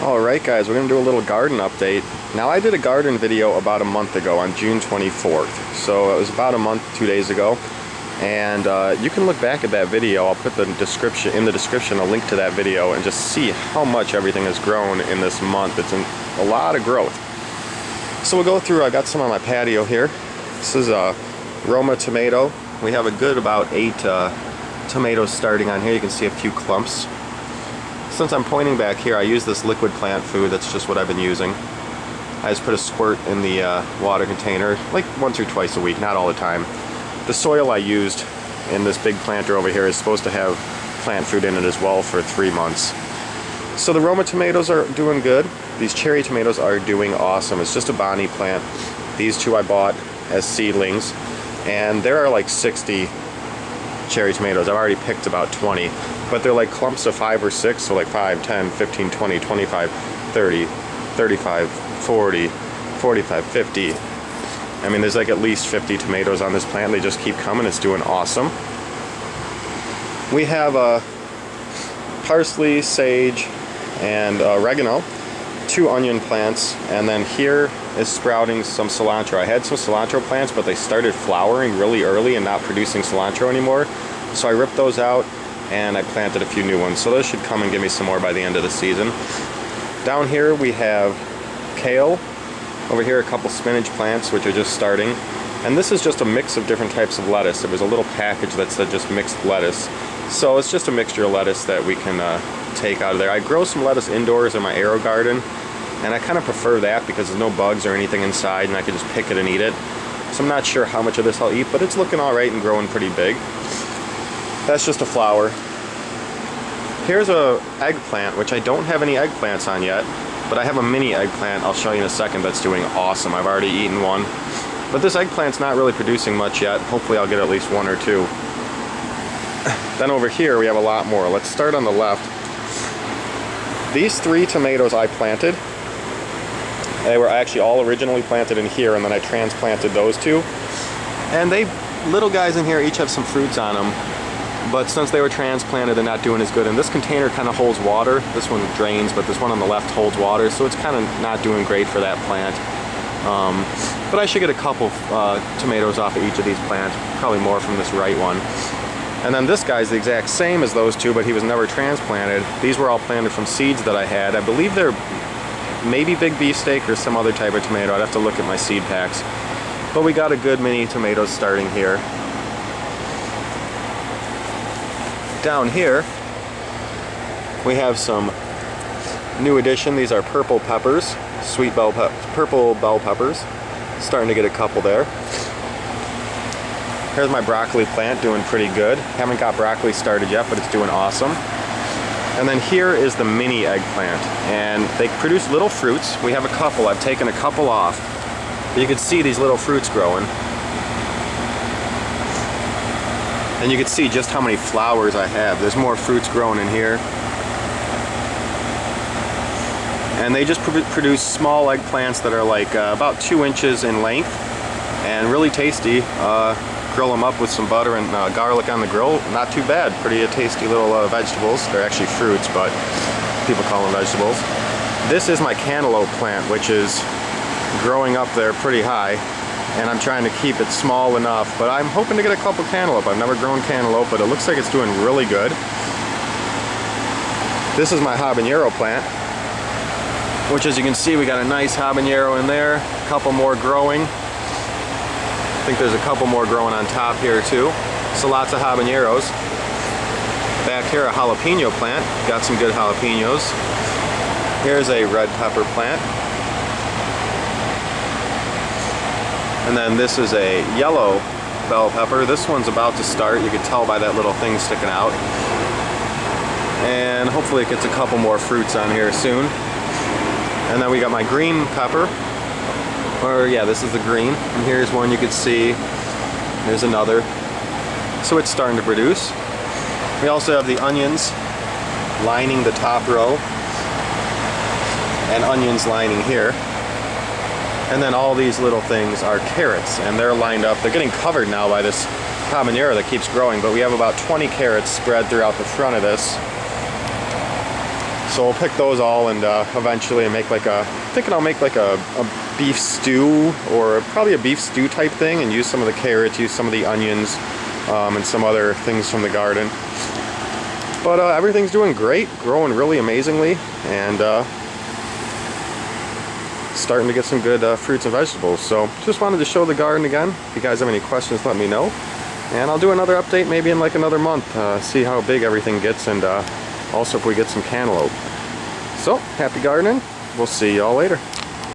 Alright guys, we're going to do a little garden update. Now I did a garden video about a month ago on June 24th. So it was about a month, 2 days ago. And you can look back at that video. I'll put in the description a link to that video and just see how much everything has grown in this month. It's a lot of growth. So we'll go through, I got some on my patio here. This is a Roma tomato. We have a good about 8 tomatoes starting on here. You can see a few clumps. Since I'm pointing back here, I use this liquid plant food. That's just what I've been using. I just put a squirt in the water container like once or twice a week, not all the time. The soil I used in this big planter over here is supposed to have plant food in it as well for 3 months. So the Roma tomatoes are doing good. These cherry tomatoes are doing awesome. It's just a Bonnie plant. These two I bought as seedlings, and there are like 60 cherry tomatoes. I've already picked about 20, but they're like clumps of 5 or 6, so like 5, 10, 15, 20, 25, 30, 35, 40, 45, 50. I mean, there's like at least 50 tomatoes on this plant. They just keep coming. It's doing awesome. We have parsley, sage, and oregano, 2 onion plants, and then here is sprouting some cilantro. I had some cilantro plants, but they started flowering really early and not producing cilantro anymore. So I ripped those out and I planted a few new ones. So those should come and give me some more by the end of the season. Down here we have kale. Over here a couple spinach plants, which are just starting. And this is just a mix of different types of lettuce. There was a little package that said just mixed lettuce. So it's just a mixture of lettuce that we can take out of there. I grow some lettuce indoors in my aero garden, and I kind of prefer that because there's no bugs or anything inside and I can just pick it and eat it. So I'm not sure how much of this I'll eat, but it's looking alright and growing pretty big. That's just a flower. Here's a eggplant, which I don't have any eggplants on yet, but I have a mini eggplant I'll show you in a second that's doing awesome. I've already eaten one. But this eggplant's not really producing much yet. Hopefully I'll get at least 1 or 2. Then over here we have a lot more. Let's start on the left. These 3 tomatoes I planted, they were actually all originally planted in here, and then I transplanted those 2. And they, little guys in here, each have some fruits on them. But since they were transplanted, they're not doing as good. And this container kind of holds water. This one drains, but this one on the left holds water, so it's kind of not doing great for that plant. But I should get a couple tomatoes off of each of these plants, probably more from this right one. And then this guy's the exact same as those 2, but he was never transplanted. These were all planted from seeds that I had. I believe they're maybe big beefsteak or some other type of tomato. I'd have to look at my seed packs. But we got a good many tomatoes starting here. Down here, we have some new addition. These are purple peppers, purple bell peppers. Starting to get a couple there. Here's my broccoli plant, doing pretty good. Haven't got broccoli started yet, but it's doing awesome. And then here is the mini eggplant, and they produce little fruits. We have a couple. I've taken a couple off. But you can see these little fruits growing. And you can see just how many flowers I have. There's more fruits growing in here. And they just produce small eggplants that are like about 2 inches in length and really tasty. Grill them up with some butter and garlic on the grill. Not too bad. Pretty tasty little vegetables. They're actually fruits, but people call them vegetables. This is my cantaloupe plant, which is growing up there pretty high. And I'm trying to keep it small enough, but I'm hoping to get a couple cantaloupe. I've never grown cantaloupe, but it looks like it's doing really good. This is my habanero plant, which, as you can see, we got a nice habanero in there, a couple more growing. I think there's a couple more growing on top here too. So lots of habaneros. Back here, a jalapeno plant, got some good jalapenos. Here's a red pepper plant. And then this is a yellow bell pepper. This one's about to start. You can tell by that little thing sticking out. And hopefully it gets a couple more fruits on here soon. And then we got my green pepper. Or yeah, this is the green. And here's one you can see. There's another. So it's starting to produce. We also have the onions lining the top row. And onions lining here. And then all these little things are carrots, and they're lined up. They're getting covered now by this habanero that keeps growing, but we have about 20 carrots spread throughout the front of this. So we'll pick those all and eventually make like thinking I'll make like a beef stew, or probably a beef stew type thing, and use some of the carrots, use some of the onions, and some other things from the garden. But everything's doing great, growing really amazingly, and starting to get some good fruits and vegetables. So just wanted to show the garden again. If you guys have any questions, let me know. And I'll do another update maybe in like another month, see how big everything gets, and also if we get some cantaloupe. So, happy gardening. We'll see y'all later.